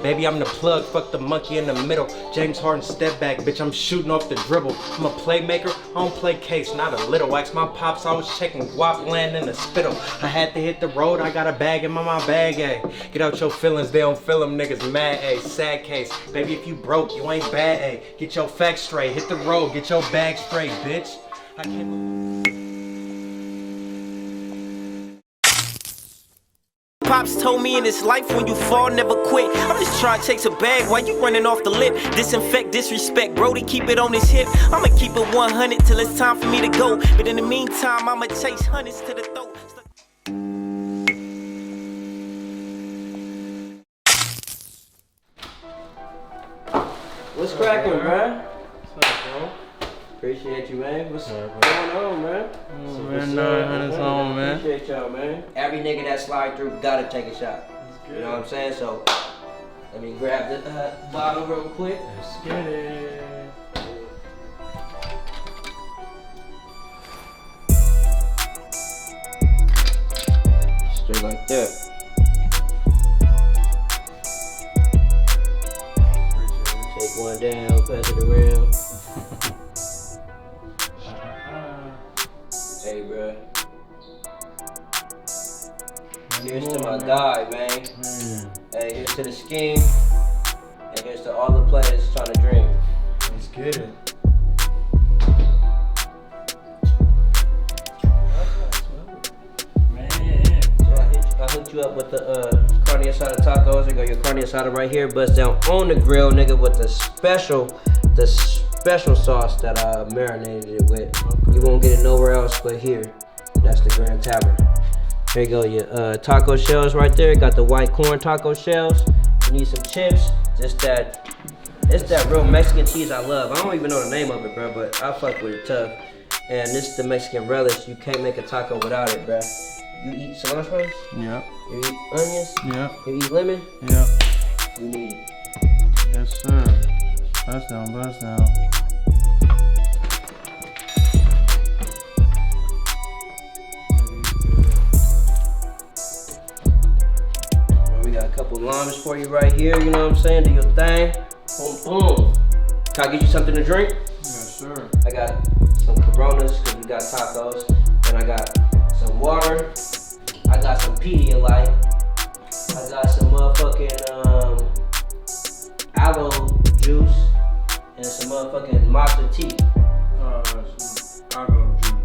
Baby, I'm the plug, fuck the monkey in the middle. James Harden step back, bitch, I'm shooting off the dribble. I'm a playmaker, I don't play case, not a little. Wax my pops, I was checking guap land in the spittle. I had to hit the road, I got a bag in my bag, ayy. Get out your feelings, they don't feel them niggas mad, ayy. Sad case, baby, if you broke, you ain't bad, ayy. Get your facts straight, hit the road, get your bag straight, bitch. I can't... Pops told me in this life, when you fall, never quit. I'm just trying to chase a bag while you running off the lip. Disinfect, disrespect, Brody, keep it on his hip. I'ma keep it 100 till it's time for me to go. But in the meantime, I'ma chase hundreds to the throat. What's cracking, bruh? What's up, bro? Appreciate you, man. What's going on, man? Man, 900's on, man. Appreciate y'all, man. Every nigga that slide through gotta take a shot. You know what I'm saying? So, let me grab the bottle real quick. Let's get it. Straight like that. Take one down, pass it around. Hey, bro. Here's to my guy, man. Hey, here's to the scheme. And here's to all the players trying to dream. Let's get it. Man. So I hooked you up with the carne asada tacos. You got your carne asada right here, bust down on the grill, nigga, with the special sauce that I marinated it with. You won't get it nowhere else but here. That's the Grande Tavern. Here you go, your taco shells right there. Got the white corn taco shells. You need some chips. It's that real Mexican cheese I love. I don't even know the name of it, bro, but I fuck with it tough. And this is the Mexican relish. You can't make a taco without it, bro. You eat cilantro? Yep. You eat onions? Yep. You eat lemon? Yep. You need it. Yes, sir. Bust down, bust down. We got a couple limes for you right here, you know what I'm saying? Do your thing. Boom, boom. Can I get you something to drink? Yes, sir. I got some Coronas, because we got tacos. And I got some water. I got some Pedialyte. I got some motherfucking aloe juice. And some motherfucking matcha tea. Some aloe juice.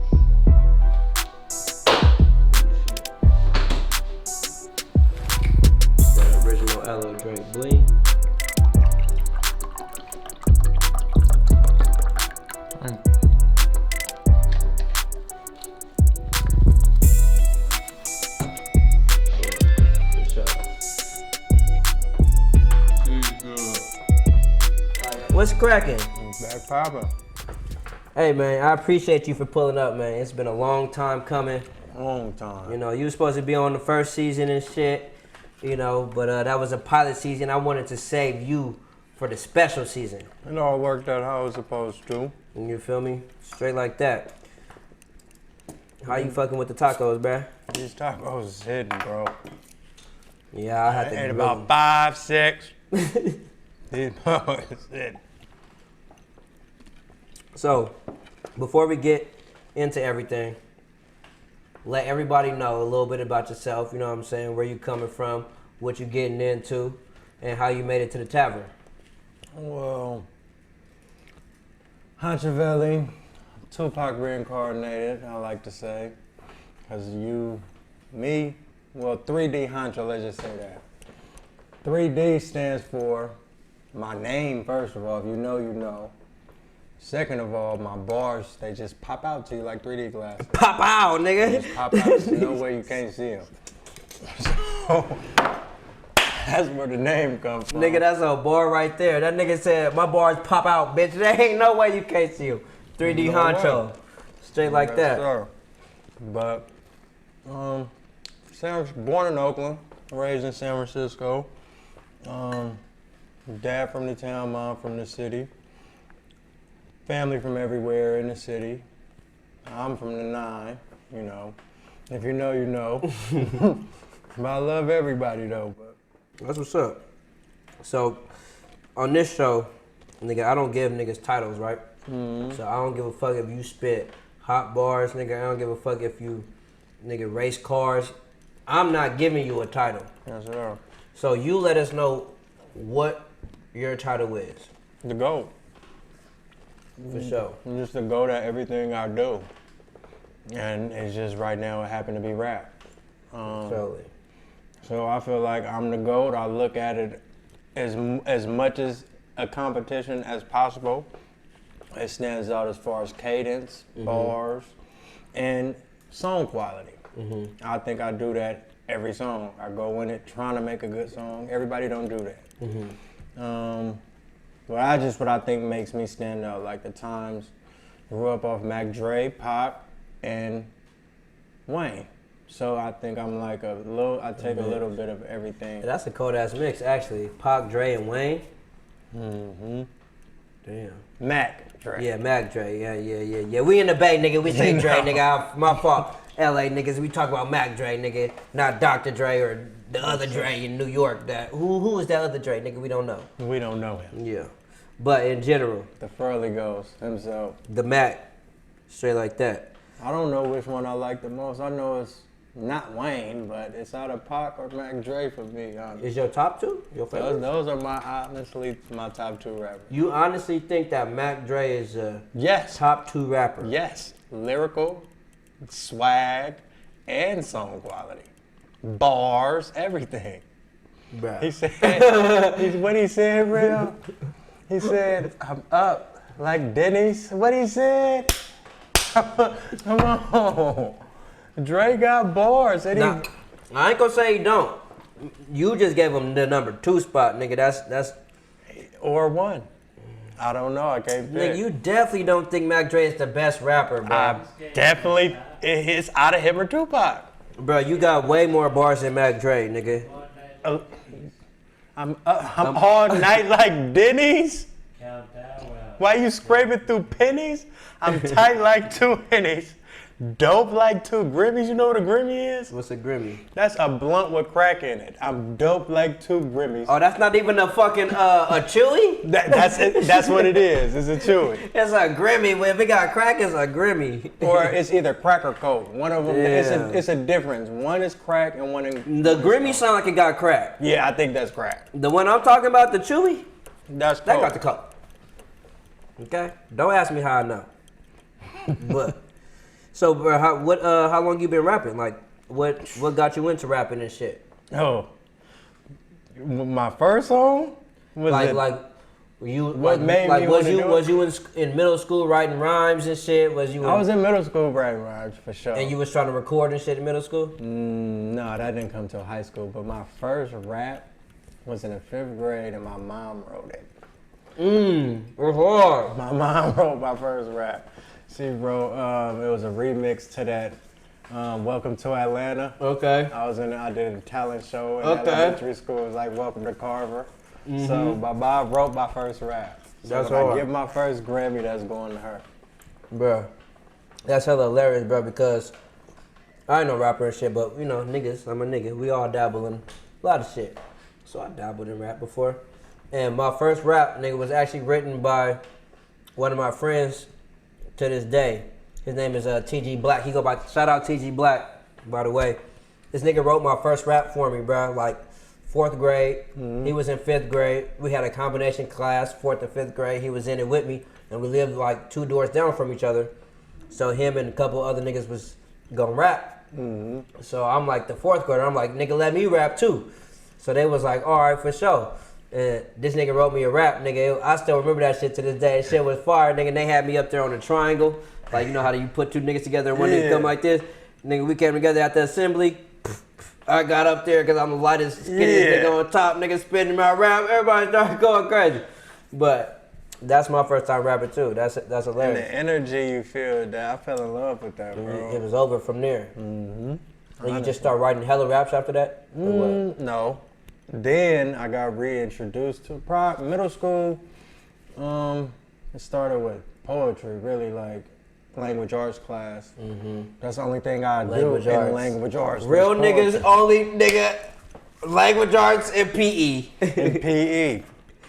That original aloe drink, boy. What's cracking? Back poppin'. Hey man, I appreciate you for pulling up, man. It's been a long time coming. Long time. You know, you were supposed to be on the first season and shit, you know, but that was a pilot season. I wanted to save you for the special season. It all worked out how it was supposed to. You feel me? Straight like that. How you fucking with the tacos, bruh? These tacos is hidden, bro. Yeah, I had to ate grill about 5, 6. These boys is hidden. So, before we get into everything, let everybody know a little bit about yourself, you know what I'm saying, where you coming from, what you getting into, and how you made it to the tavern. Well, Honcho, Tupac reincarnated, I like to say. Because me, well, 3D-Honcho, let's just say that. 3D stands for my name, first of all. If you know, you know. Second of all, my bars, they just pop out to you like 3D glasses. Pop out, nigga. They just pop out. There's no way you can't see them. So, that's where the name comes from. Nigga, that's a bar right there. That nigga said, my bars pop out, bitch. There ain't no way you can't see them. 3D Honcho. Straight like that. Sir. But, born in Oakland, raised in San Francisco. Dad from the town, mom from the city. Family from everywhere in the city. I'm from the 9, you know. If you know, you know. But I love everybody though. But That's what's up. So, on this show, nigga, I don't give niggas titles, right? So I don't give a fuck if you spit hot bars, nigga. I don't give a fuck if you, nigga, race cars. I'm not giving you a title. Yes, sir. So you let us know what your title is. The GOAT. For sure. I'm just the GOAT at everything I do. And it's just right now it happened to be rap. Totally. So I feel like I'm the GOAT. I look at it as much as a competition as possible. It stands out as far as cadence, bars, and song quality. I think I do that every song. I go in it trying to make a good song. Everybody don't do that. What I think makes me stand out, like the times grew up off Mac Dre, Pac, and Wayne. So I think I'm like I take a little bit of everything. That's a cold ass mix, actually. Pac, Dre, and Wayne. Damn. Mac Dre. Yeah, Mac Dre. Yeah. We in the Bay, nigga. We say Dre, nigga. My fault. LA niggas, we talk about Mac Dre, nigga. Not Dr. Dre or the other Dre in New York. Who is that other Dre, nigga? We don't know. We don't know him. Yeah. But in general, The Furley Ghost himself. the Mac, straight like that. I don't know which one I like the most. I know it's not Wayne, but it's either Pac or Mac Dre for me. Is your top two? Your favorite? Those are honestly my top two rappers. You honestly think that Mac Dre is a Yes. top two rapper? Yes. Lyrical, swag, and song quality. Bars, everything. Bruh. He said, what he said, real? He said, I'm up like Denny's. What he said? Come on. Dre got bars. And Nah, I ain't gonna say he don't. You just gave him the number 2 spot, nigga. That's or one. I don't know. I can't pick. nigga. You definitely don't think Mac Dre is the best rapper, bro. Definitely, it's out of him or Tupac. Bro, you got way more bars than Mac Dre, nigga. I'm all night like Denny's. Why you scraping through pennies? I'm tight like 2 pennies. Dope like 2 Grimmies. You know what a Grimmy is? What's a Grimmy? That's a blunt with crack in it. I'm dope like 2 Grimmies. Oh, that's not even a fucking a Chewy? That's it. That's what it is. It's a Chewy. It's a Grimmy. If it got crack, it's a Grimmy. Or it's either crack or coke. One of them. Yeah. It's a difference. One is crack and one is. The Grimmy sound like it got crack. Yeah, I think that's crack. The one I'm talking about, the Chewy, That's coke. that got the coke. Okay? Don't ask me how I know. But so, bro, how long you been rapping? Like, what got you into rapping and shit? Oh, my first song was Like, it? were you What like, made like me was wanna you do was you in middle school writing rhymes and shit? Was you? I was in middle school writing rhymes for sure. and you was trying to record and shit in middle school? No, that didn't come till high school. But my first rap was in the 5th grade, and my mom wrote it. We're hard. My mom wrote my first rap. She wrote, it was a remix to that Welcome to Atlanta. Okay. I did a talent show in Okay. elementary school. It was like Welcome to Carver. So my mom wrote my first rap. So That's when hard. I get my first Grammy, that's going to her. Bro, that's hella hilarious, bro, because I ain't no rapper and shit, but, you know, niggas, I'm a nigga. We all dabble in a lot of shit. So I dabbled in rap before. And my first rap, nigga, was actually written by one of my friends to this day. His name is TG Black. He go by, shout out TG Black, by the way. This nigga wrote my first rap for me, bro, like 4th grade. He was in 5th grade. We had a combination class, 4th and 5th grade. He was in it with me, and we lived like 2 doors down from each other. So him and a couple other niggas was gonna rap. So I'm like the 4th grader. I'm like, nigga, let me rap too. So they was like, all right, for sure. And this nigga wrote me a rap, nigga. I still remember that shit to this day. That shit was fire, nigga. And they had me up there on a triangle. Like, you know how you put 2 niggas together and one nigga come like this? Nigga, we came together at the assembly. I got up there because I'm the lightest, skinniest nigga on top, nigga spitting my rap. Everybody started going crazy. But that's my first time rapping too. That's And hilarious. the energy you feel, that I fell in love with that, bro. It was over from there. And you just start writing hella raps after that? Or what? No. Then I got reintroduced to middle school. It started with poetry, really, like language arts class. That's the only thing I do in language arts. Real was poetry. niggas only, nigga. Language arts and PE. in PE.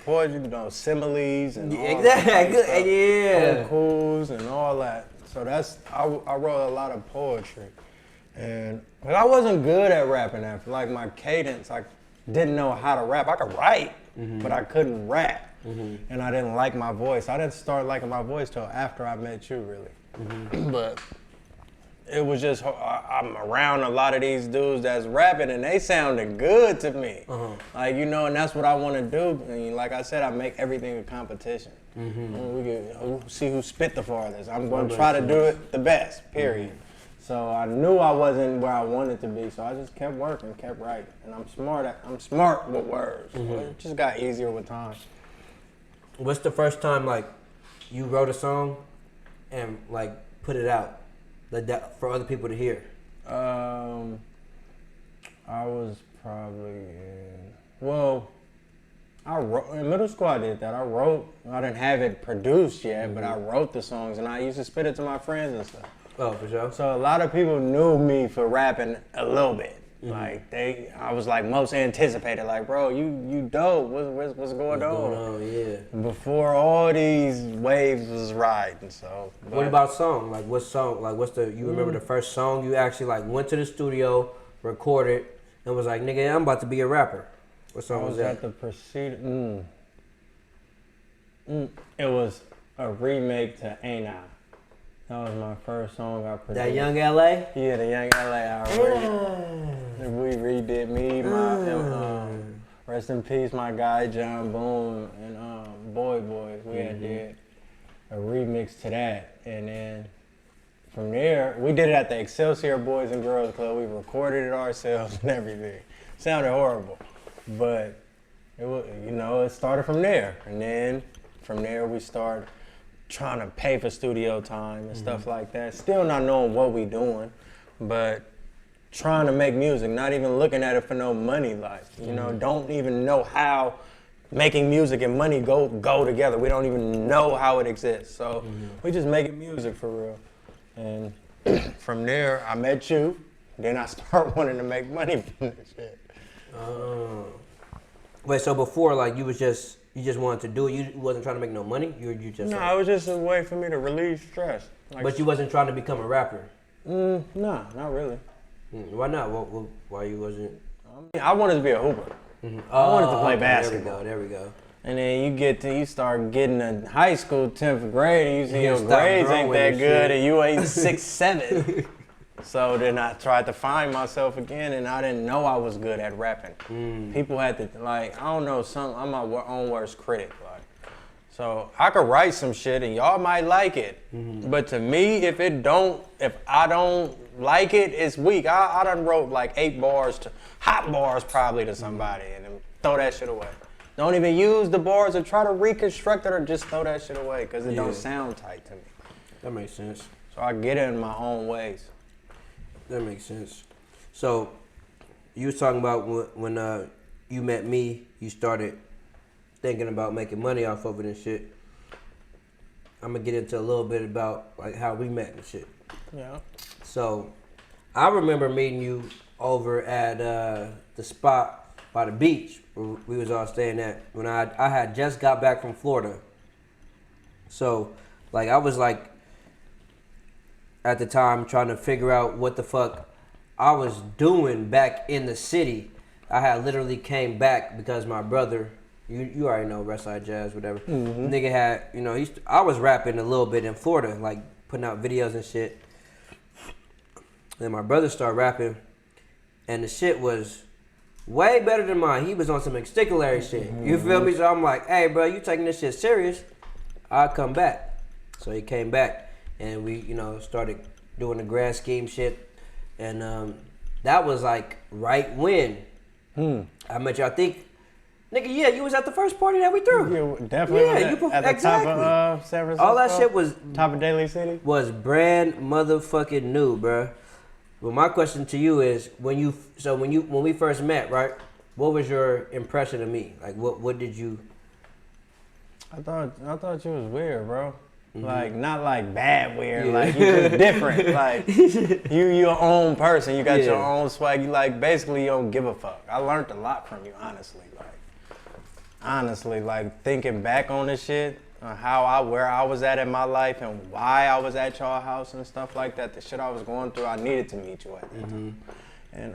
Boy, you know, similes and all Exactly. that Yeah. haikus and all that. So I wrote a lot of poetry. But I wasn't good at rapping after. Like my cadence, I didn't know how to rap. I could write, but I couldn't rap. And I didn't like my voice. I didn't start liking my voice till after I met you, really. But it was just, I'm around a lot of these dudes that's rapping and they sounded good to me. Like, you know, and that's what I want to do. And like I said, I make everything a competition. And we can see who spit the farthest. I'm going to try to do it the best, period. So I knew I wasn't where I wanted to be, so I just kept working, kept writing. And I'm smart with words. So it just got easier with time. What's the first time like you wrote a song and like put it out like that for other people to hear? I was probably I wrote in middle school. I did that. I didn't have it produced yet, but I wrote the songs and I used to spit it to my friends and stuff. Oh, for sure. So a lot of people knew me for rapping a little bit. Like I was like most anticipated. Like, bro, you dope. What's going on? Yeah. Before all these waves was riding. So. What about song? Like, what song? Like, you remember the first song you actually like went to the studio, recorded, and was like, nigga, I'm about to be a rapper? What song was that? At the preceding. It was a remake to Ain't I. That was my first song I produced. That Young LA? Yeah, the Young LA. We redid my rest in peace, my guy John Boone and Boys. We had did a remix to that, and then from there we did it at the Excelsior Boys and Girls Club. We recorded it ourselves and everything. Sounded horrible, but it was, it started from there, and then from there we started trying to pay for studio time and stuff like that. Still not knowing what we doing, but trying to make music, not even looking at it for no money. Like, don't even know how making music and money go together. We don't even know how it exists. So we just making music for real. And from there, I met you. Then I started wanting to make money from this shit. Wait, so before, like, you just wanted to do it. You wasn't trying to make no money. You just. No, like, it was just a way for me to relieve stress. Like, but you wasn't trying to become a rapper. No, not really. Why not? Why you wasn't? I wanted to be a hooper. I wanted to play basketball. There we go. And then you start getting to high school, 10th grade, and you see your stop grades ain't growing that and good, shit. and you ain't 6'7". So then I tried to find myself again, and I didn't know I was good at rapping. People had to, like, I don't know, I'm my own worst critic. Like, so I could write some shit, and y'all might like it. But to me, if I don't like it, it's weak. I done wrote like 8 bars, hot bars probably to somebody, and then throw that shit away. Don't even use the bars or try to reconstruct it or just throw that shit away because it don't sound tight to me. That makes sense. So I get it in my own ways. That makes sense. So you was talking about when you met me, you started thinking about making money off of it and shit. I'm gonna get into a little bit about like how we met and shit. Yeah. So I remember meeting you over at the spot by the beach where we was all staying at when I had just got back from Florida. So like I was like at the time trying to figure out what the fuck I was doing back in the city. I had literally came back because my brother, you already know Westside Jazz, whatever. Nigga had, I was rapping a little bit in Florida, like putting out videos and shit. Then my brother started rapping, and the shit was way better than mine. He was on some exticulary shit. You feel me? So I'm like, hey, bro, you taking this shit serious? I'll come back. So he came back, and we, started doing the grand scheme shit. And that was like right when I met you. I think, nigga, yeah, you was at the first party that we threw. Yeah, definitely. Yeah, you at the exactly. top of San Francisco. All that shit was top of Daly City. Was brand motherfucking new, bruh. Well, my question to you is, when we first met, right? What was your impression of me? Like, what did you? I thought you was weird, bro. Like, not like bad weird, like you just different. Like, you your own person. You got your own swag. You like, basically, you don't give a fuck. I learned a lot from you, honestly. Like, thinking back on this shit, where I was at in my life and why I was at y'all house and stuff like that, the shit I was going through, I needed to meet you at that time. And,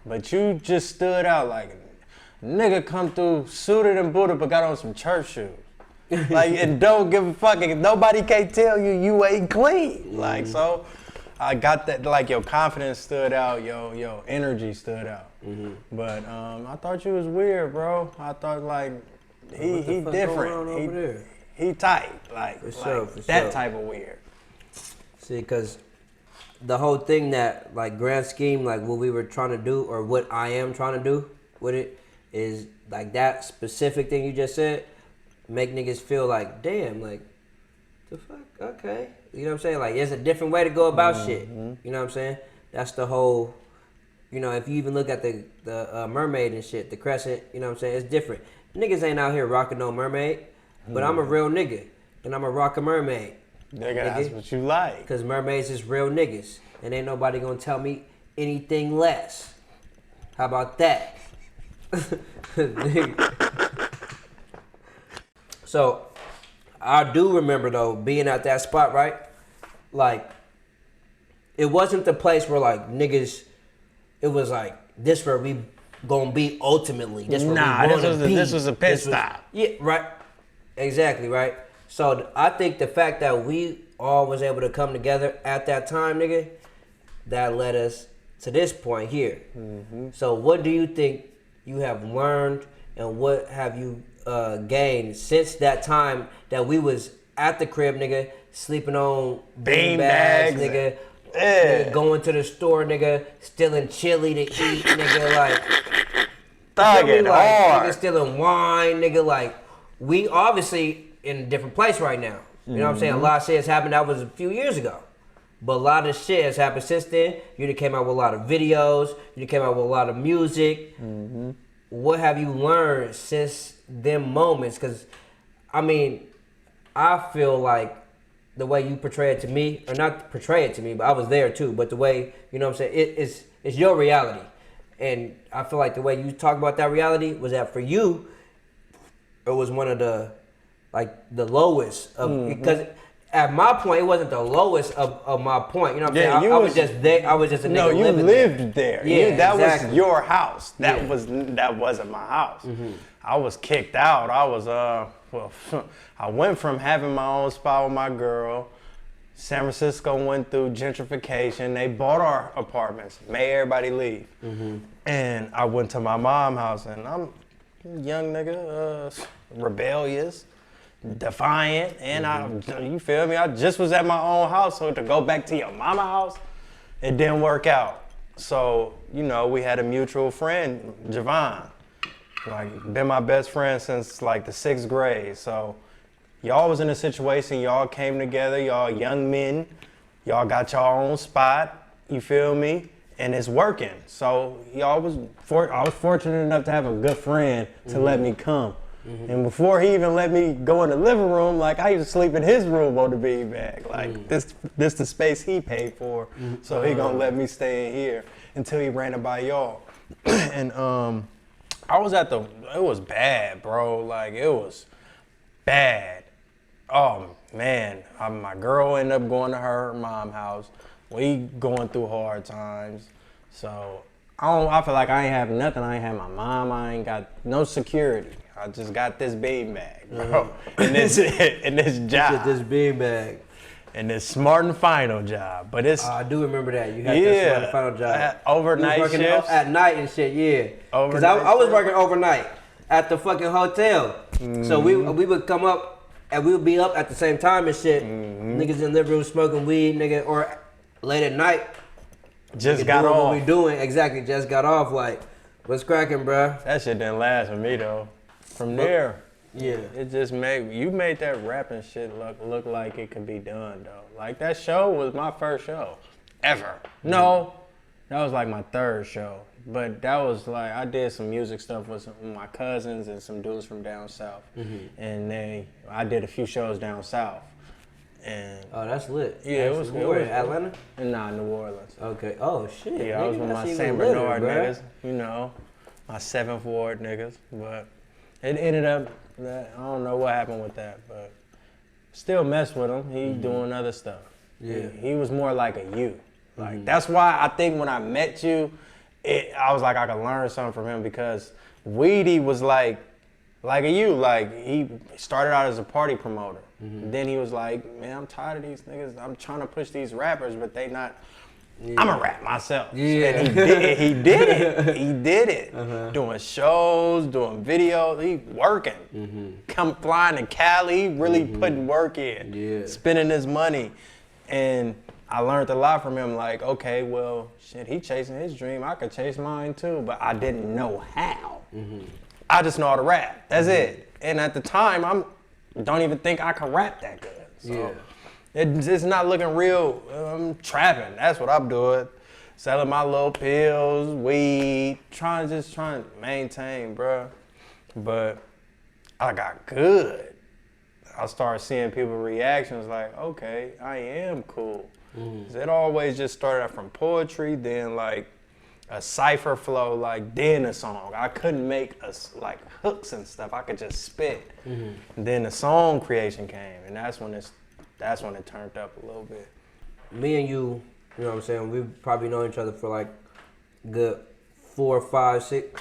but you just stood out like, nigga come through suited and booted but got on some church shoes. Like, and don't give a fuck. Nobody can't tell you ain't clean. Like, so I got that, like, your confidence stood out, your energy stood out. But I thought you was weird, bro. I thought, like, he different. He tight. Like, that type of weird. See, because the whole thing that, like, grand scheme, like, what we were trying to do, or what I am trying to do with it, is, like, that specific thing you just said, make niggas feel like, damn, like, the fuck, okay. You know what I'm saying? Like, there's a different way to go about shit. You know what I'm saying? That's the whole, you know, if you even look at the mermaid and shit, the crescent, you know what I'm saying? It's different. Niggas ain't out here rocking no mermaid, but I'm a real nigga, and I'm a rock a mermaid. Nigga, that's what you like. Because mermaids is real niggas, and ain't nobody gonna tell me anything less. How about that? So, I do remember, though, being at that spot, right? Like, it wasn't the place where, like, niggas, it was like, this where we gonna be ultimately. This where this was a pit stop. Yeah, right. Exactly, right? So, I think the fact that we all was able to come together at that time, nigga, that led us to this point here. So, what do you think you have learned, and what have you gained since that time that we was at the crib, nigga, sleeping on bean bags, nigga, nigga, going to the store, nigga, stealing chili to eat, nigga, like, thugging hard, nigga, stealing wine, nigga, like, we obviously in a different place right now. You know what I'm saying? A lot of shit has happened. That was a few years ago. But a lot of shit has happened since then. You done came out with a lot of videos. You done came out with a lot of music. What have you learned since them moments? Because, I mean, I feel like the way you portray it to me, or not portray it to me, but I was there too, but the way, you know what I'm saying, it's your reality. And I feel like the way you talk about that reality was that for you, it was one of the, like, the lowest of, because at my point, it wasn't the lowest of my point. You know what I'm saying? I was just there. I was just a nigga living there. No, you lived there. Yeah, that exactly. was your house. That wasn't my house. I was kicked out. I was I went from having my own spot with my girl. San Francisco went through gentrification. They bought our apartments, made everybody leave. And I went to my mom's house, and I'm a young nigga, rebellious, defiant, and you feel me? I just was at my own house, so to go back to your mama house, it didn't work out. So, you know, we had a mutual friend, Javon, like, been my best friend since like the 6th grade. So y'all was in a situation, y'all came together, y'all young men, y'all got y'all own spot, you feel me? And it's working. So I was fortunate enough to have a good friend to let me come. And before he even let me go in the living room, like, I used to sleep in his room on the beanbag. Like, this the space he paid for, so he gonna let me stay in here until he ran it by y'all. And I was it was bad, bro. Like, it was bad. Oh man, my girl ended up going to her mom's house. We going through hard times. So I feel like I ain't have nothing. I ain't have my mom. I ain't got no security. I just got this beanbag, bro, and this job. This beanbag. And this Smart and Final job, but it's. I do remember that you had that Smart and Final job. Overnight shifts. At night and shit, yeah. Because I was working overnight at the fucking hotel, so we would come up and we would be up at the same time and shit. Niggas in the living room smoking weed, nigga, or late at night. Just got off. What we doing exactly? Just got off. Like, what's cracking, bro? That shit didn't last with me though. From there, yeah, it just made that rapping shit look like it could be done though. Like, that show was my first show ever. No, That was like my third show. But that was like, I did some music stuff with my cousins and some dudes from down south. And I did a few shows down south. And Oh, that's lit. yeah, it was Where, good. Atlanta? Nah, New Orleans. Okay. Oh shit. Yeah, I was nigga, with my that's St. even litter, Bernard bruh. niggas, you know, my 7th Ward niggas. But it ended up, that, I don't know what happened with that, but still mess with him. He doing other stuff. Yeah. He was more like a you. Like, that's why I think when I met you, I was like, I could learn something from him because Weedy was like a you. Like, he started out as a party promoter. Then he was like, man, I'm tired of these niggas. I'm trying to push these rappers, but they not. I'm a rap myself. Yeah. And he did it. He did it. Doing shows, doing videos. He working. Come flying to Cali. He really putting work in. Yeah. Spending his money. And I learned a lot from him. Like, okay, well, shit, he chasing his dream. I could chase mine too, but I didn't know how. I just know how to rap. That's it. And at the time, don't even think I can rap that good. So it's not looking real. I'm trapping. That's what I'm doing. Selling my little pills, weed, trying to maintain, bruh. But I got good. I started seeing people reactions like, okay, I am cool. It always just started out from poetry, then like a cipher flow, like then a song. I couldn't make like hooks and stuff. I could just spit. And then the song creation came, and that's when it turned up a little bit. Me and you know what I'm saying? We've probably known each other for like good 4, 5, 6,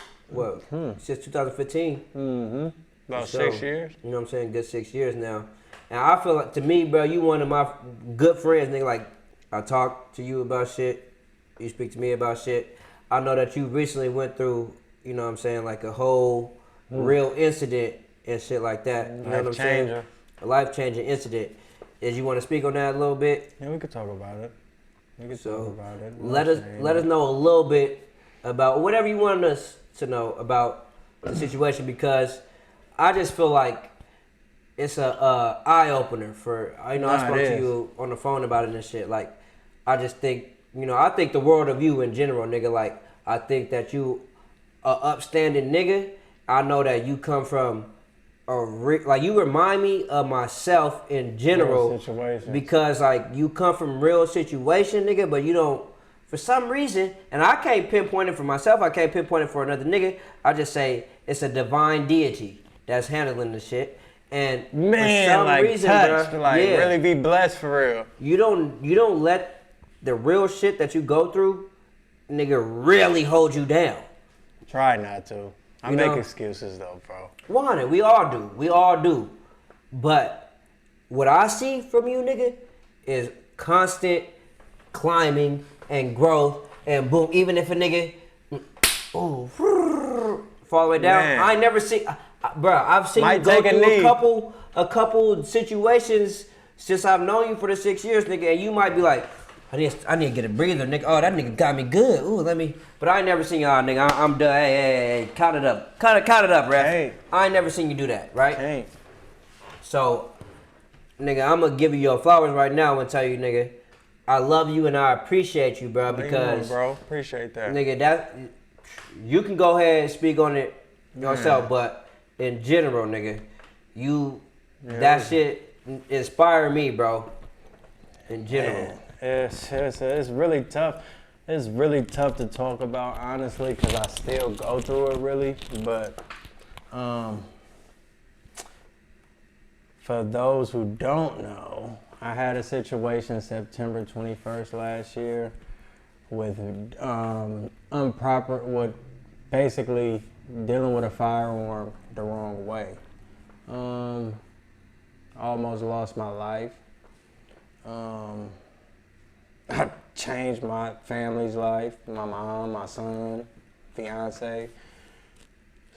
since 2015. About So, 6 years. You know what I'm saying? Good 6 years now. And I feel like, to me, bro, you one of my good friends, nigga. Like, I talk to you about shit. You speak to me about shit. I know that you recently went through, you know what I'm saying, like a whole real incident and shit like that. You know what I'm saying? A life-changing incident. Is you want to speak on that a little bit? Yeah, we could talk about it. Let us know a little bit about whatever you want us to know about the situation, because I just feel like it's a eye opener for, you know, I spoke to you on the phone about it and shit. Like, I just think, you know, I think the world of you in general, nigga. Like, I think that you a upstanding nigga. I know that you come from like, you remind me of myself in general, because like you come from real situation, nigga, but you don't, for some reason, and I can't pinpoint it for myself, I can't pinpoint it for another nigga, I just say it's a divine deity that's handling the shit. And man, for some like reason, touched, bro, like really be blessed for real. You don't let the real shit that you go through, nigga, really hold you down. Try not to. I You make know? excuses though, bro. Want it? We all do. But what I see from you, nigga, is constant climbing and growth and boom. Even if a nigga, fall all the way down, Man. I ain't never see, bro. I've seen Might you go take a through knee. a couple situations since I've known you for the 6 years, nigga, and you might be like, I need to get a breather, nigga. Oh, that nigga got me good. Ooh, let me. But I ain't never seen y'all, nigga. I'm done. Hey, count it up. Count it up, ref. Hey. I ain't never seen you do that, right? Hey. So, nigga, I'm gonna give you your flowers right now and tell you, nigga, I love you and I appreciate you, bro, because, bro, appreciate that. nigga, that you can go ahead and speak on it yourself, but in general, nigga, that shit inspired me, bro. In general. Man. It's really tough. It's really tough to talk about, honestly, because I still go through it, really. But for those who don't know, I had a situation September 21st last year with basically dealing with a firearm the wrong way. Almost lost my life. I changed my family's life, my mom, my son, fiance.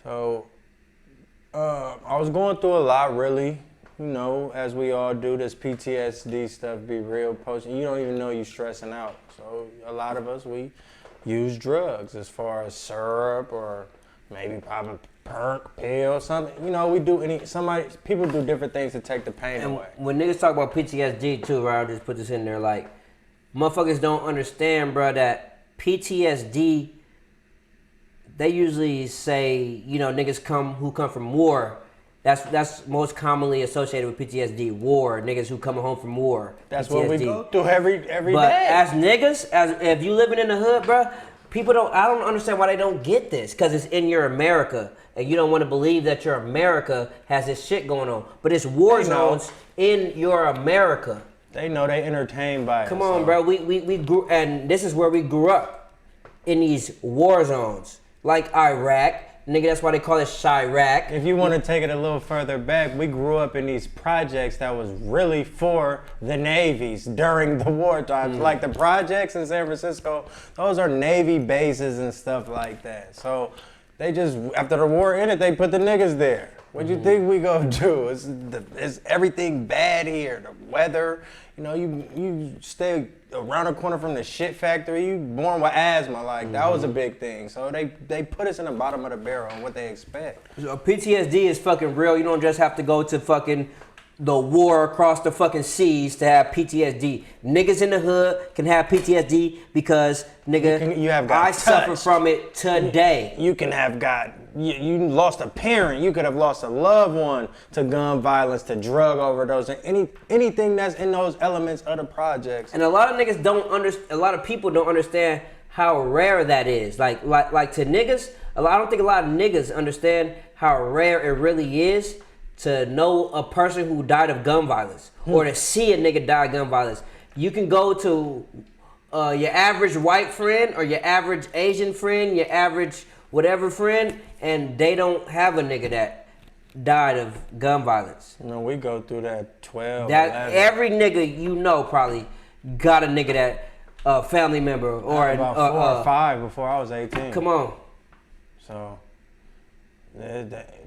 So I was going through a lot, really. You know, as we all do, this PTSD stuff be real potent. You don't even know you're stressing out. So a lot of us, we use drugs, as far as syrup or maybe pop a perk, pill, something. You know, people do different things to take the pain away. When niggas talk about PTSD too, right, I'll just put this in there, like, motherfuckers don't understand, bro, that PTSD, they usually say, you know, niggas who come from war. That's most commonly associated with PTSD. War, niggas who coming home from war. That's PTSD. what we go through every But day. as niggas, if you living in the hood, bruh, I don't understand why they don't get this, because it's in your America, and you don't want to believe that your America has this shit going on. But it's war zones in your America. They know they entertained by it. Come on, bro. We grew, and this is where we grew up, in these war zones, like Iraq. Nigga, that's why they call it Chirac. If you want to take it a little further back, we grew up in these projects that was really for the navies during the war times. Like the projects in San Francisco, those are Navy bases and stuff like that. So they just, after the war ended, they put the niggas there. What you think we gonna do? Is everything bad here? The weather, you know, you stay around the corner from the shit factory. You born with asthma, like that was a big thing. So they put us in the bottom of the barrel and what they expect. So PTSD is fucking real. You don't just have to go to fucking the war across the fucking seas to have PTSD. Niggas in the hood can have PTSD because, nigga, you have got I suffer from it today. You can have got, you lost a parent, you could have lost a loved one to gun violence, to drug overdose, and anything that's in those elements of the projects. And a lot of niggas a lot of people don't understand how rare that is. Like to niggas, I don't think a lot of niggas understand how rare it really is to know a person who died of gun violence, or to see a nigga die of gun violence. You can go to your average white friend or your average Asian friend, your average whatever friend, and they don't have a nigga that died of gun violence. You know, we go through that 12, That 11. every nigga you know probably got a nigga that family member or about 4 or 5 before I was 18. Come on. So,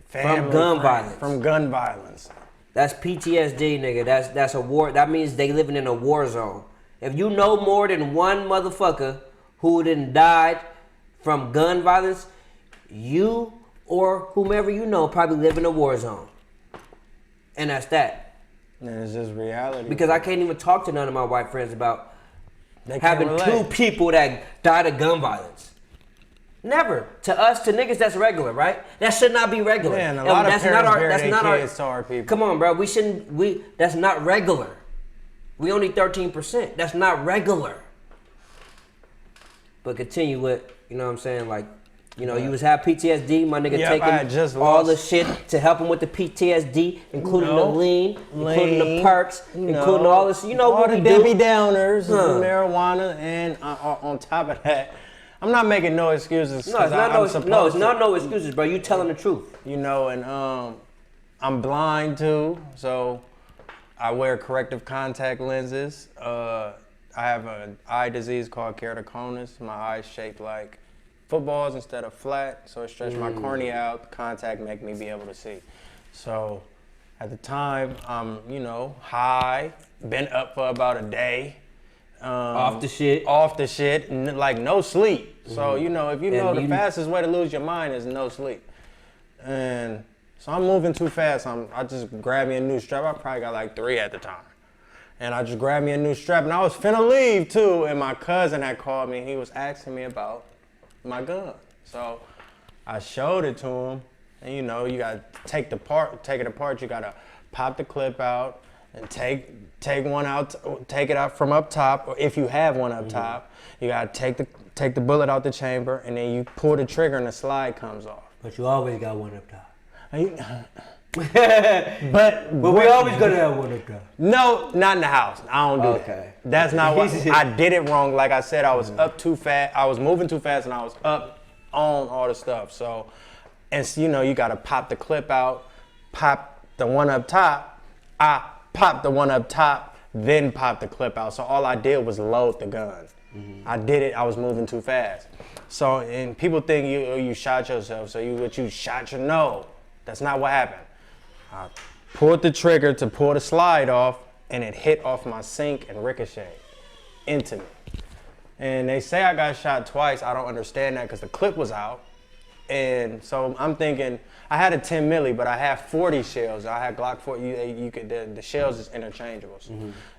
From gun violence. From gun violence. That's PTSD, nigga. That's a war. That means they living in a war zone. If you know more than one motherfucker who done died from gun violence, you or whomever you know probably live in a war zone. And that's that. And it's just reality. Because I can't even talk to none of my white friends about They having can't 2 relate. people that died of gun violence. Never. To us, to niggas, that's regular, right? That should not be regular. Man, a lot of that's parents not our, bury that's their not our, kids to our people. Come on, bro. That's not regular. We only 13%. That's not regular. But continue with, you know what I'm saying? Like, you know, you was have PTSD, my nigga, Yep, I had taking just all lost- the shit to help him with the PTSD, including the lean, including the perks, including all this. You know all what the we Debbie do? Downers, the marijuana, and on top of that, I'm not making no excuses. No, it's not no excuses, bro. You telling the truth. You know, and I'm blind too, so I wear corrective contact lenses. I have an eye disease called keratoconus. My eyes shaped like footballs instead of flat, so it stretched my cornea out. The contact make me be able to see. So at the time, I'm, you know, high, been up for about a day. Off the shit. Off the shit, like no sleep. So, you know, if you know the fastest way to lose your mind is no sleep. And so I'm moving too fast. I just grabbed me a new strap. I probably got like 3 at the time. And I just grabbed me a new strap, and I was finna leave too. And my cousin had called me. He was asking me about my gun. So I showed it to him. And you know, you gotta take it apart. You gotta pop the clip out and take one out, take it out from up top, or if you have one up top, you gotta take the bullet out the chamber, and then you pull the trigger and the slide comes off. But you always got one up top. But we always gonna have one up top. No, not in the house. I don't do Okay. that. That's not what I did it wrong. Like I said, I was up too fast. I was moving too fast, and I was up on all the stuff. So, and you know, you gotta pop the clip out, pop the one up top. I popped the one up top, then pop the clip out. So all I did was load the gun. I did it. I was moving too fast. So, and people think you shot yourself. So you shot your no. That's not what happened. I pulled the trigger to pull the slide off, and it hit off my sink and ricocheted into me. And they say I got shot twice. I don't understand that because the clip was out. And so I'm thinking, I had a 10 milli, but I had 40 shells. I had Glock 40. You could the shells is interchangeables,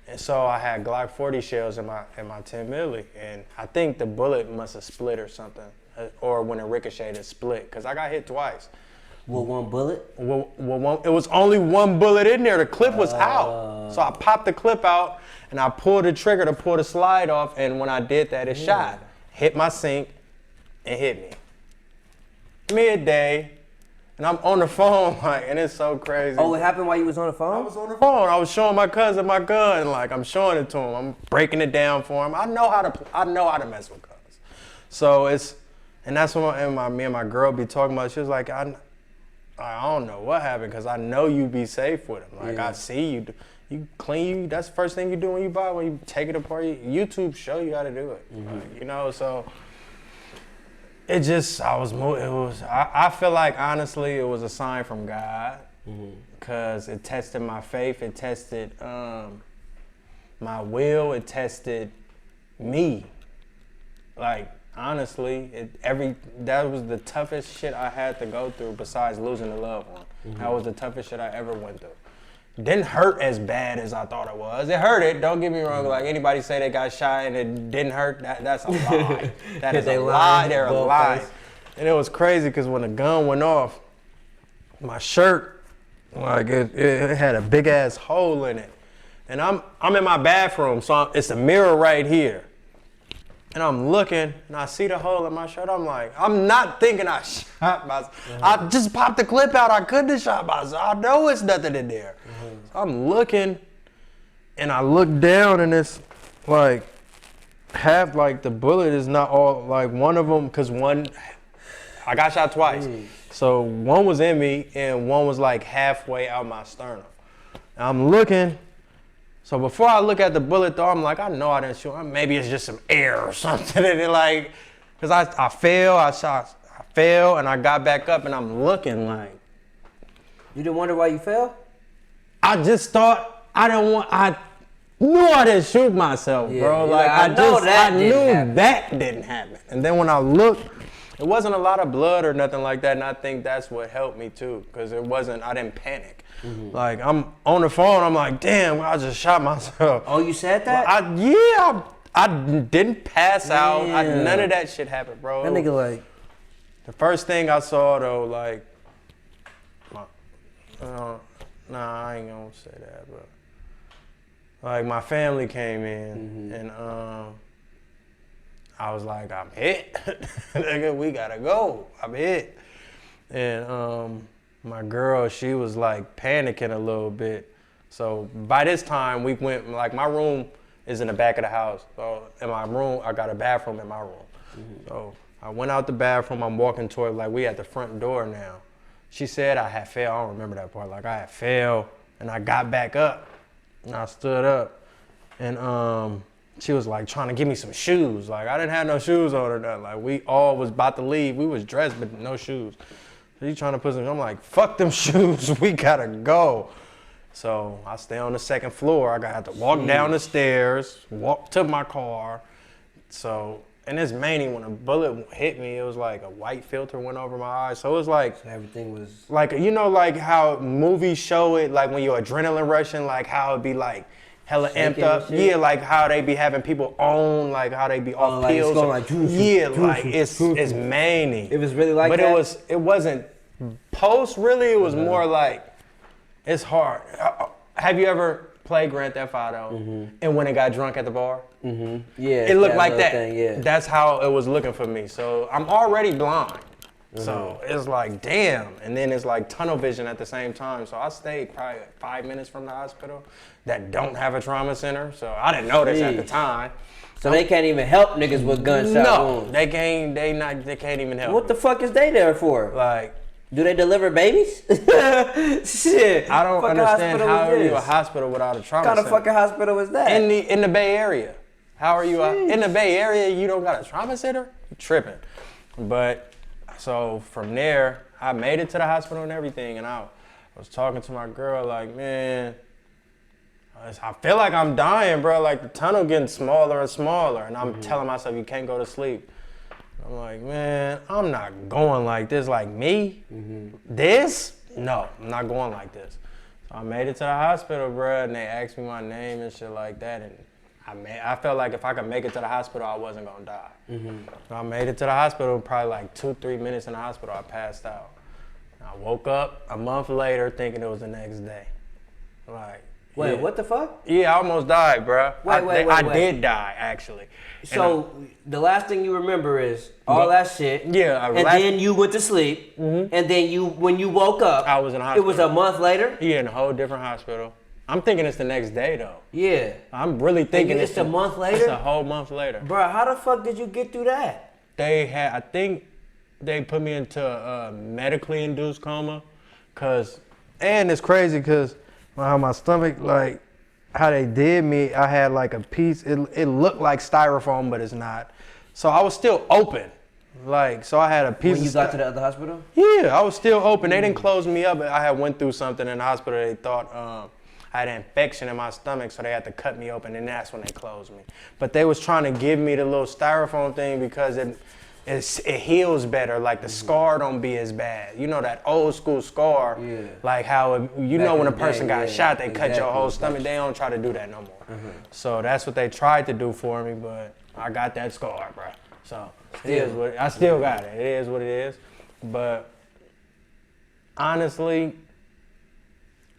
and so I had Glock 40 shells in my 10 milli, and I think the bullet must have split or something, or when it ricocheted, it split, cause I got hit twice. With one bullet? Well, it was only one bullet in there. The clip was out, so I popped the clip out, and I pulled the trigger to pull the slide off, and when I did that, it shot, hit my sink, and hit me. Midday, and I'm on the phone, like, and it's so crazy. Oh, it happened while you was on the phone? I was on the phone. I was showing my cousin my gun, like I'm showing it to him. I'm breaking it down for him. I know how to mess with guns. So and that's what me and my girl be talking about. She was like, I don't know what happened, because I know you be safe with them. Like I see you. You clean. That's the first thing you do when you take it apart. YouTube show you how to do it. Like, so. It just, I feel like, honestly, it was a sign from God, because it tested my faith, it tested my will, it tested me. Like, honestly, that was the toughest shit I had to go through besides losing a loved one. That was the toughest shit I ever went through. Didn't hurt as bad as I thought it was. It hurted, don't get me wrong. Like, anybody say they got shot and it didn't hurt, that's a lie. That is a lie, they're a lie. And it was crazy, because when the gun went off, my shirt, like it had a big ass hole in it. And I'm in my bathroom, so it's a mirror right here. And I'm looking, and I see the hole in my shirt. I'm like, I'm not thinking I shot myself. I just popped the clip out. I couldn't have shot myself. I know it's nothing in there. So I'm looking, and I look down, and it's like half, like the bullet is not all, like one of them, because I got shot twice. So one was in me, and one was like halfway out my sternum. And I'm looking. So before I look at the bullet, though, I'm like, I know I didn't shoot. Maybe it's just some air or something. And it, like, because I fell, and I got back up, and I'm looking like. You didn't wonder why you fell? I just thought I knew I didn't shoot myself, bro. Like, I knew that didn't happen. And then when I looked, it wasn't a lot of blood or nothing like that, and I think that's what helped me too, because I didn't panic. Like, I'm on the phone, I'm like, damn, I just shot myself. Oh, you said that? I didn't pass out. None of that shit happened, bro. That nigga like. The first thing I saw though, like, nah, I ain't gonna say that, but like my family came in, and I was like, I'm hit. Nigga, we gotta go. I'm hit. And my girl, she was like panicking a little bit. So by this time we went, like my room is in the back of the house. So in my room, I got a bathroom in my room. So I went out the bathroom, I'm walking toward, like we at the front door now. She said I had fell, I don't remember that part. Like I had fell and I got back up and I stood up and she was like trying to give me some shoes. Like I didn't have no shoes on or nothing. Like we all was about to leave. We was dressed but no shoes. So trying to put some, I'm like, fuck them shoes, we gotta go. So I stay on the second floor. I got to walk down the stairs, walk to my car. So, and it's mainly when a bullet hit me, it was like a white filter went over my eyes. So it was like, so everything was like, you know, like how movies show it, like when you're adrenaline rushing, like how it'd be like hella amped up. Yeah, like how they be having people on, like how they be off like pills. It's going like juicy, yeah, juicy, like it's many. It was really like but that? But it wasn't post really, it was more like, it's hard. Have you ever played Grand Theft Auto and when it got drunk at the bar? Yeah. It looked like that. Thing, yeah. That's how it was looking for me. So I'm already blind. So it's like, damn. And then it's like tunnel vision at the same time. So I stayed probably 5 minutes from the hospital that don't have a trauma center. So I didn't know this at the time. So they can't even help niggas with gunshot wounds? No, they can't even help. What the fuck is they there for? Like, do they deliver babies? Shit. I don't understand how are you a hospital without a trauma center? What kind of fucking hospital is that? In the Bay Area. How are you in the Bay Area? You don't got a trauma center? You tripping. But so from there, I made it to the hospital and everything, and I was talking to my girl like, man, I feel like I'm dying, bro. Like the tunnel getting smaller and smaller, and I'm telling myself you can't go to sleep. I'm like, man, I'm not going like this. Like me? This? No, I'm not going like this. So I made it to the hospital, bro, and they asked me my name and shit like that. And I felt like if I could make it to the hospital, I wasn't gonna die. So I made it to the hospital, probably like 2-3 minutes in the hospital, I passed out. I woke up a month later thinking it was the next day. Like, Wait, yeah. what the fuck? Yeah, I almost died, bro. Wait. I did die, actually. So the last thing you remember is all that shit. Yeah. Then you went to sleep. And then when you woke up, I was in the hospital. It was a month later? Yeah, in a whole different hospital. I'm thinking it's the next day, though. Yeah. I'm really thinking it's a month later? It's a whole month later. Bro, how the fuck did you get through that? I think they put me into a medically induced coma. And it's crazy because how my stomach, like, how they did me, I had like a piece, it looked like styrofoam, but it's not. So I was still open. Like, so I had a piece When you got to the other hospital? Yeah, I was still open. They didn't close me up. I had went through something in the hospital. They thought I had an infection in my stomach, so they had to cut me open, and that's when they closed me. But they was trying to give me the little styrofoam thing because it heals better. Like the scar don't be as bad. You know that old school scar. Yeah. Like how when a person got shot, they cut your whole exactly. stomach. They don't try to do that no more. So that's what they tried to do for me, but I got that scar, bro. So I still got it. It is what it is. But honestly,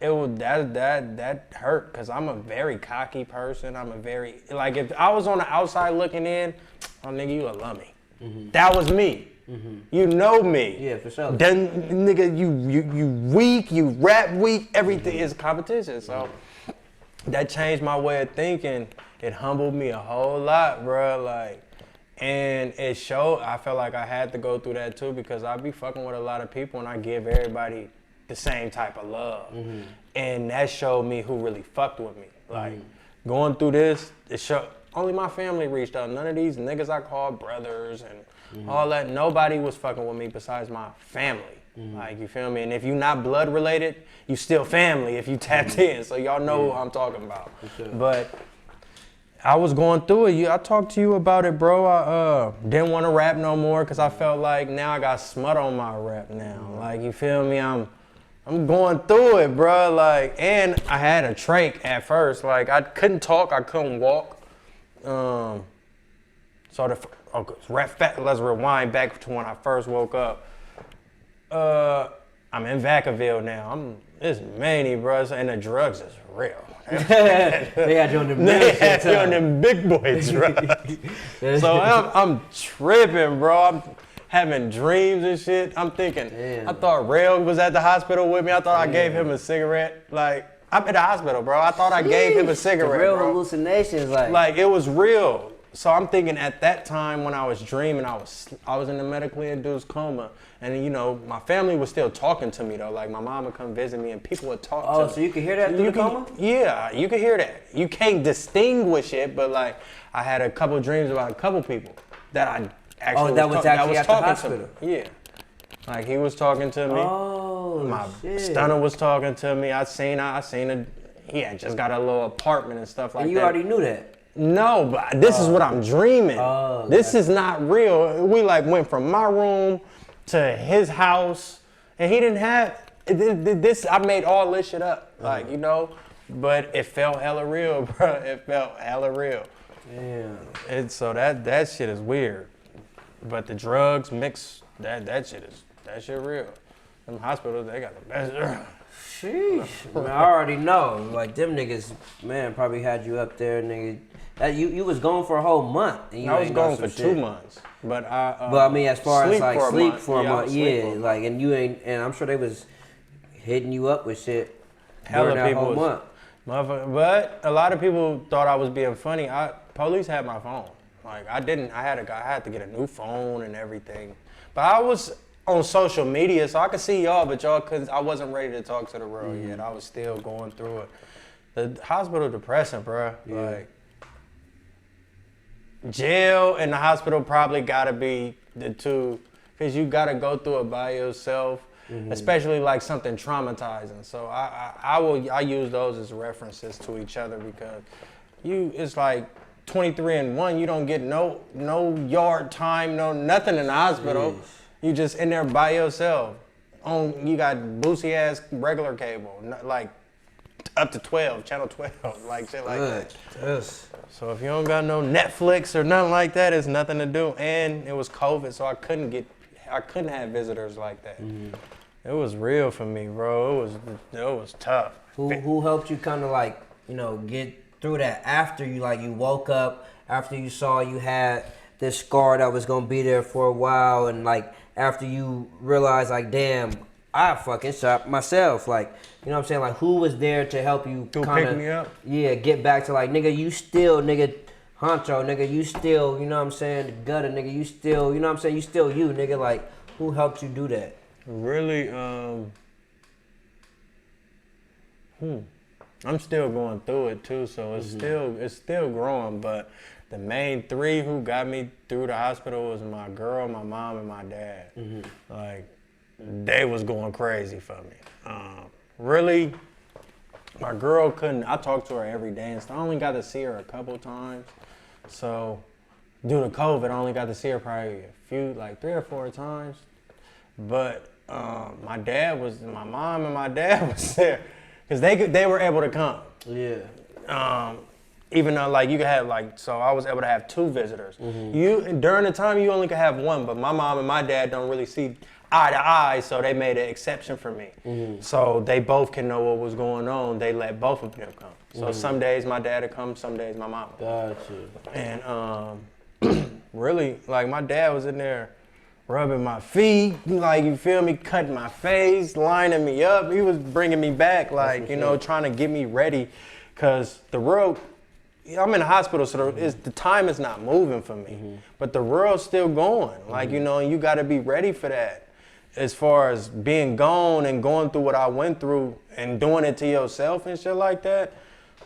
it was that hurt because I'm a very cocky person. I'm a very like if I was on the outside looking in, oh nigga, you would love me. That was me. You know me. Yeah, for sure. Then nigga, you weak, you rap weak. Everything is competition. So that changed my way of thinking. It humbled me a whole lot, bro. Like. And it showed, I felt like I had to go through that too because I be fucking with a lot of people and I give everybody the same type of love. And that showed me who really fucked with me. Like, going through this, it showed, only my family reached out. None of these niggas I called brothers and all that, nobody was fucking with me besides my family. Like, you feel me? And if you not blood related, you still family if you tapped in. So y'all know who I'm talking about. Sure. But I was going through it. I talked to you about it, bro. I didn't want to rap no more because I felt like now I got smut on my rap now. Like, you feel me? I'm going through it, bro. Like, and I had a trach at first. Like, I couldn't talk. I couldn't walk. Let's rewind back to when I first woke up. I'm in Vacaville now. It's many, bro, and the drugs is real. They had you on them big boy drugs. So I'm tripping, bro. I'm having dreams and shit. I'm thinking, I thought Rail was at the hospital with me. I thought I gave him a cigarette. Like, I'm at the hospital, bro. I thought I gave him a cigarette, real bro. hallucinations, like it was real. So I'm thinking at that time when I was dreaming, I was in a medically induced coma. And you know, my family was still talking to me though. Like my mom would come visit me and people would talk to me. Oh, so you could hear that through the coma? Yeah, you could hear that. You can't distinguish it, but like I had a couple dreams about a couple people that I actually that was at the hospital. Yeah. Like he was talking to me. Oh, my shit. stunner was talking to me. I seen he had just got a little apartment and stuff like that. And you already knew that? No, but this is what I'm dreaming. Oh, this is not real. We like went from my room to his house, and he didn't have this. I made all this shit up, like you know, but it felt hella real, bro. It felt hella real. Damn. And so that shit is weird, but the drugs mix that shit real. Them hospitals, they got the best drugs. Sheesh. Man, I already know. Like them niggas, man, probably had you up there, nigga. You was gone for a whole month. And you I was gone for shit. 2 months, but I mean, as far as like sleep for a month, yeah, like, and you ain't, and I'm sure they was hitting you up with shit hella during that people whole month. But a lot of people thought I was being funny. Police had my phone. Like I had to get a new phone and everything. But I was on social media, so I could see y'all, but y'all couldn't. I wasn't ready to talk to the world yet. I was still going through it. The hospital depressing, bro. Yeah. Like jail and the hospital probably gotta be the two, because you gotta go through it by yourself, especially like something traumatizing. So I use those as references to each other because it's like 23-1, you don't get no yard time, no nothing in the hospital. Jeez. You just in there by yourself. You got boosie ass regular cable, like up to 12, channel 12, like shit like that. Yes. So if you don't got no Netflix or nothing like that, it's nothing to do. And it was COVID, so I couldn't have visitors like that. It was real for me, bro. It was tough. Who helped you kind of like, get through that after you woke up, after you saw you had this scar that was gonna be there for a while, and like after you realized like, damn, I fucking shot myself. Like, you know what I'm saying? Like, who was there to help you pick me up? Yeah, get back to like, nigga, you still, nigga, Honcho, nigga, you still, you know what I'm saying, the gutter, nigga, you still, you know what I'm saying, you still you, nigga, like, who helped you do that? Really, I'm still going through it too, so it's still growing, but the main three who got me through the hospital was my girl, my mom, and my dad. Like, they was going crazy for me. Really, my girl I talked to her every day, and so I only got to see her a couple times. So, due to COVID, I only got to see her probably like 3 or 4 times. But my mom and my dad was there, because they were able to come. Yeah. Even though like you could have so I was able to have 2 visitors. During the time you only could have 1, but my mom and my dad don't really see eye to eye, so they made an exception for me. So they both can know what was going on. They let both of them come. So some days my dad would come, some days my mom would come. Gotcha. And really, like, my dad was in there rubbing my feet, like, you feel me, cutting my face, lining me up. He was bringing me back, like, trying to get me ready, because the world, I'm in the hospital, so the time is not moving for me, but the world's still going, like, and you got to be ready for that. As far as being gone and going through what I went through and doing it to yourself and shit like that,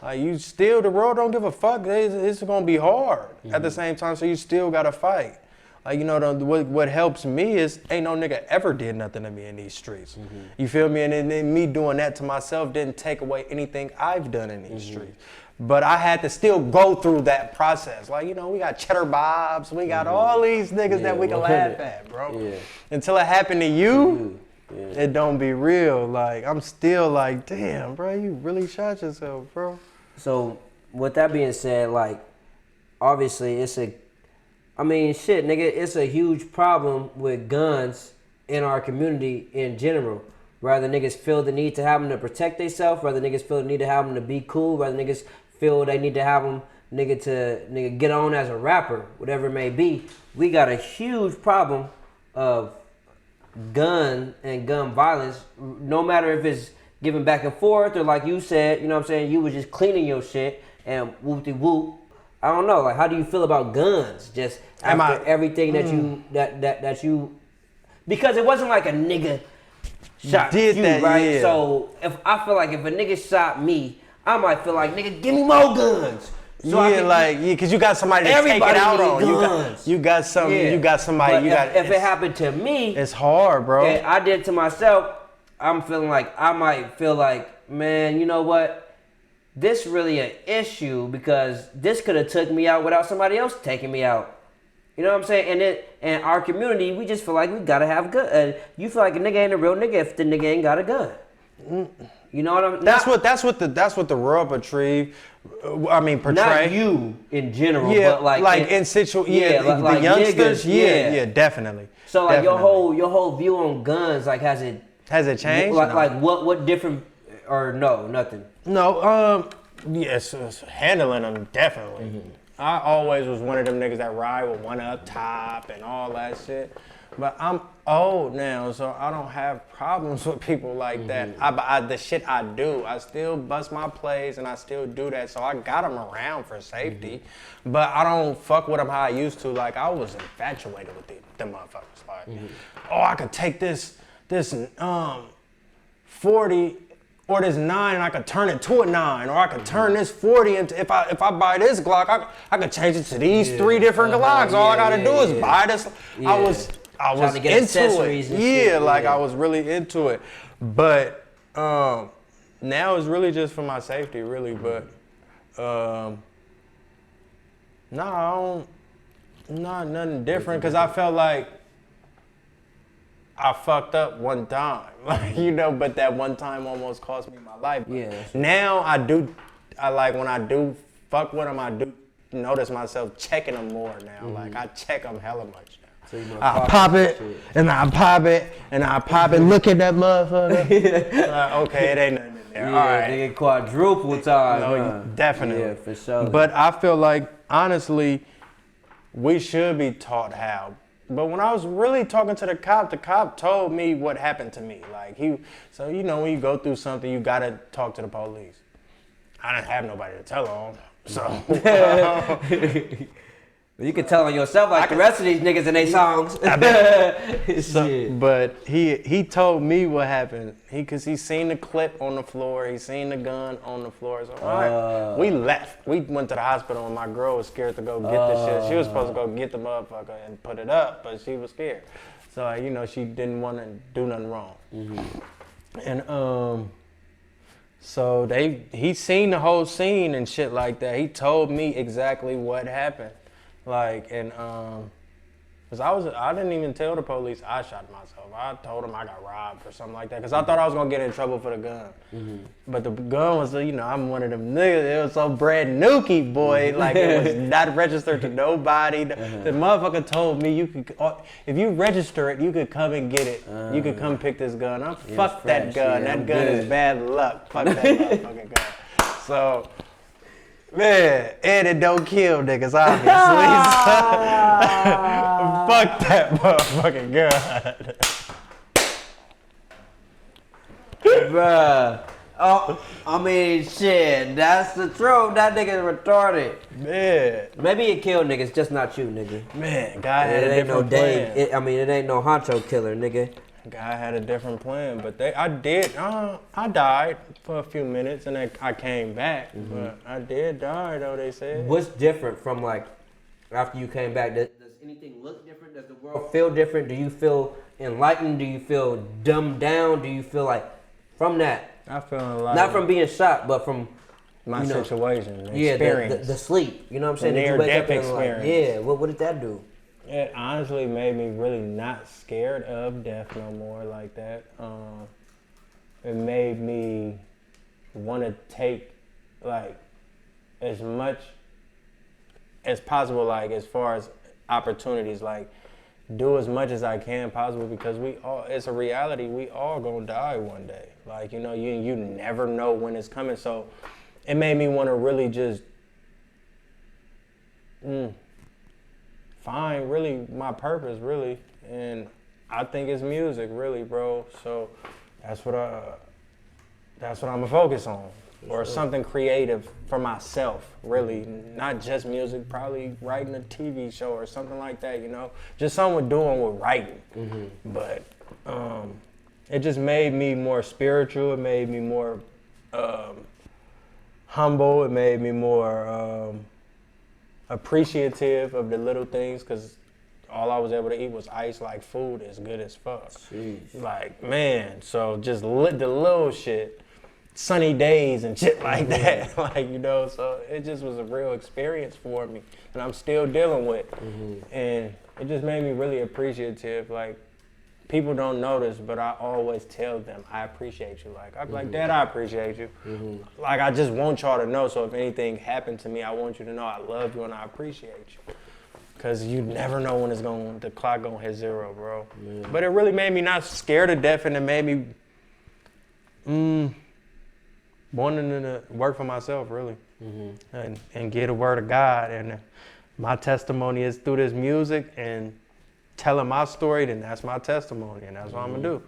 the world don't give a fuck. It's gonna be hard at the same time, so you still gotta fight. Like, what helps me is ain't no nigga ever did nothing to me in these streets. You feel me? And then me doing that to myself didn't take away anything I've done in these streets. But I had to still go through that process. Like, we got Cheddar Bobs, we got all these niggas that we can laugh at, bro. Yeah. Until it happened to you, it don't be real. Like, I'm still like, damn, bro, you really shot yourself, bro. So, with that being said, like, obviously it's shit, nigga, it's a huge problem with guns in our community in general. Rather niggas feel the need to have them to protect themselves, rather niggas feel the need to have them to be cool, rather niggas feel they need to have them to get on as a rapper, whatever it may be. We got a huge problem of gun and gun violence, no matter if it's giving back and forth or like you said, you know what I'm saying, you was just cleaning your shit and whoop-de-whoop. I don't know, like, how do you feel about guns? Just after everything that you, because it wasn't like a nigga shot you, right? Yeah. So if I feel like if a nigga shot me, I might feel like, nigga, give me more guns. So because you got somebody to take it out on. You got somebody. But if it happened to me, it's hard, bro. And I did it to myself, I'm feeling like I might feel like, man, you know what? This really an issue, because this could have took me out without somebody else taking me out. You know what I'm saying? And our community, we just feel like we gotta have gun. You feel like a nigga ain't a real nigga if the nigga ain't got a gun. You know what I'm? That's what the world portray. Not you in general, yeah, but like in situ. Yeah, the youngsters. Niggas, yeah, definitely. So like definitely. your whole view on guns, like has it changed? Like what different or no, nothing. No, yes, handling them definitely. I always was one of them niggas that ride with one up top and all that shit. But I'm old now, so I don't have problems with people like that. The shit I do, I still bust my plays and I still do that. So I got them around for safety. But I don't fuck with them how I used to. Like, I was infatuated with them motherfuckers. Like, I could take this 40 or this 9 and I could turn it to a 9, or I could turn this 40 into, if I buy this Glock, I could change it to these 3 different Glocks. All I gotta do is buy this. I was into it. Yeah, like I was really into it. But now it's really just for my safety, really. But No, I don't. Not nothing different because I felt like I fucked up one time, like but that one time almost cost me my life. Yeah. Now I like when I do fuck with them, I do notice myself checking them more now. Like I check them hella much now. So you I pop it, and I pop it, and I pop it. Look at that motherfucker. Like, okay, it ain't nothing in there. Yeah, All right. nigga, quadruple time. No, definitely. Yeah, for sure. But I feel like honestly, we should be taught how. But when I was really talking to the cop told me what happened to me. Like so when you go through something, you gotta talk to the police. I didn't have nobody to tell on, so. You can tell on yourself like the rest of these niggas in their songs. But he told me what happened. Cause he seen the clip on the floor. He seen the gun on the floor. So all right, we left. We went to the hospital and my girl was scared to go get the shit. She was supposed to go get the motherfucker and put it up, but she was scared. So she didn't want to do nothing wrong. And so he seen the whole scene and shit like that. He told me exactly what happened. Like, and, cause I didn't even tell the police I shot myself. I told them I got robbed or something like that. Cause I thought I was gonna get in trouble for the gun. But the gun was, I'm one of them niggas. It was so brand newky, boy. Like it was not registered to nobody. The motherfucker told me if you register it, you could come and get it. You could come pick this gun up. Fuck that gun. That gun is bad luck. Fuck that motherfucking gun. So. Man, and it don't kill niggas, obviously. Fuck that motherfucking gun. Bruh. Oh, I mean, shit, that's the truth. That nigga's retarded. Man. Maybe it killed niggas, just not you, nigga. Man, God had a different plan. It ain't no honcho killer, nigga. God had a different plan, but I died for a few minutes and I came back, but I did die though, they said. What's different from like, after you came back? Does anything look different? Does the world feel different? Do you feel enlightened? Do you feel dumbed down? Do you feel like, from that? I feel enlightened. Not from being shot, but from my situation, yeah, experience. the sleep, you know what I'm saying? The near-death experience. Yeah, what did that do? It honestly made me really not scared of death no more like that. It made me want to take like as much as possible, like as far as opportunities, like do as much as I can possible because it's a reality. We all gonna die one day. Like, you never know when it's coming. So it made me want to really just find really my purpose, really. And I think it's music, really, bro. So that's what I'm gonna focus on. Or something creative for myself, really. Not just music, probably writing a TV show or something like that, Just something doing with writing. But it just made me more spiritual. It made me more humble. It made me more appreciative of the little things, because all I was able to eat was ice. Like, food is good as fuck. Jeez. Like, man, so just the little shit, sunny days and shit like that. Like, so it just was a real experience for me, and I'm still dealing with. And it just made me really appreciative. Like, people don't notice, but I always tell them, I appreciate you. Like, I'm like, Dad, I appreciate you. Like, I just want y'all to know, so if anything happened to me, I want you to know I love you and I appreciate you. Because you never know when the clock gonna hit zero, bro. Yeah. But it really made me not scared of death, and it made me wanting to work for myself, really. And get a word of God. And my testimony is through this music and telling my story, then that's my testimony, and that's what I'm gonna do.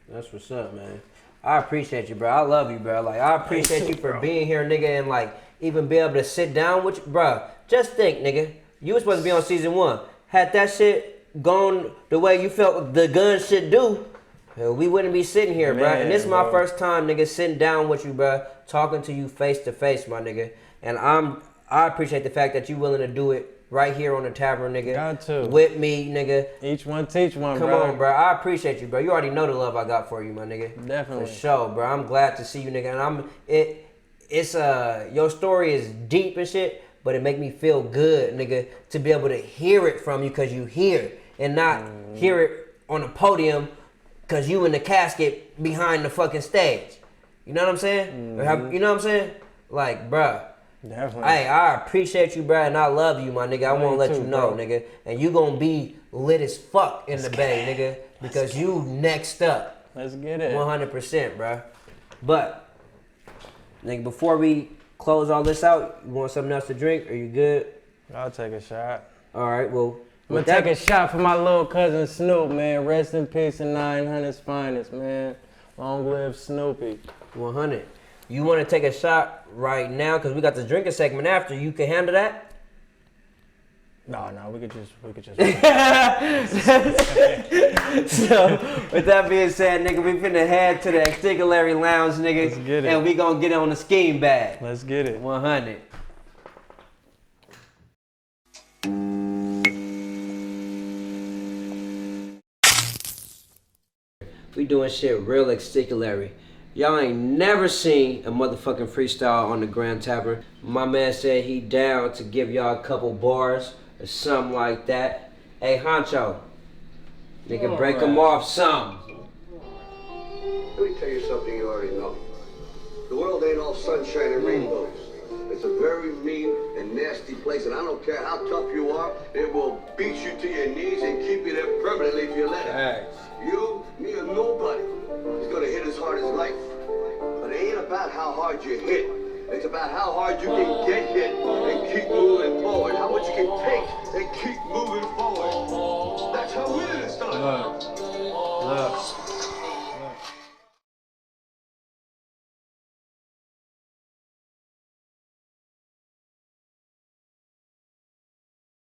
That's what's up, man. I appreciate you, bro. I love you, bro. Like, I appreciate you for being here, nigga, and like even be able to sit down with you, bro. Just think, nigga, you was supposed to be on season 1. Had that shit gone the way you felt the gun should do, we wouldn't be sitting here, bro. And this is my first time, nigga, sitting down with you, bro, talking to you face to face, my nigga. And I appreciate the fact that you willing to do it right here on the tavern, nigga. Got to. With me, nigga. Each one teach one, Come bro. on, bro. I appreciate you, bro. You already know the love I got for you, my nigga. Definitely. For sure, bro. I'm glad to see you, nigga. And your story is deep and shit, but it make me feel good, nigga, to be able to hear it from you because you here and not hear it on the podium because you in the casket behind the fucking stage. You know what I'm saying? You know what I'm saying? Like, bruh. Definitely. Hey, I appreciate you, bruh, and I love you, my nigga. I want to let you know, nigga. And you gonna be lit as fuck in the Bay, nigga, because you next up. Let's get it. 100%, bruh. But, nigga, before we close all this out, you want something else to drink? Are you good? I'll take a shot. All right, well. I'm gonna take a shot for my little cousin Snoop, man. Rest in peace and 900's finest, man. Long live Snoopy. 100. You want to take a shot right now? Because we got the drinking segment after. You can handle that? No, we could just. So, with that being said, nigga, we finna head to the Exticulary Lounge, nigga. Let's get it. And we gonna get on the scheme bag. Let's get it. 100. We doing shit real Exticulary. Y'all ain't never seen a motherfucking freestyle on the Grande Tavern. My man said he down to give y'all a couple bars or something like that. Hey, Honcho, nigga, break them off some. Let me tell you something you already know. The world ain't all sunshine and rainbows. It's a very mean and nasty place, and I don't care how tough you are, it will beat you to your knees and keep you there permanently if you let it. You, me, or nobody is gonna hit as hard as life. But it ain't about how hard you hit. It's about how hard you can get hit and keep moving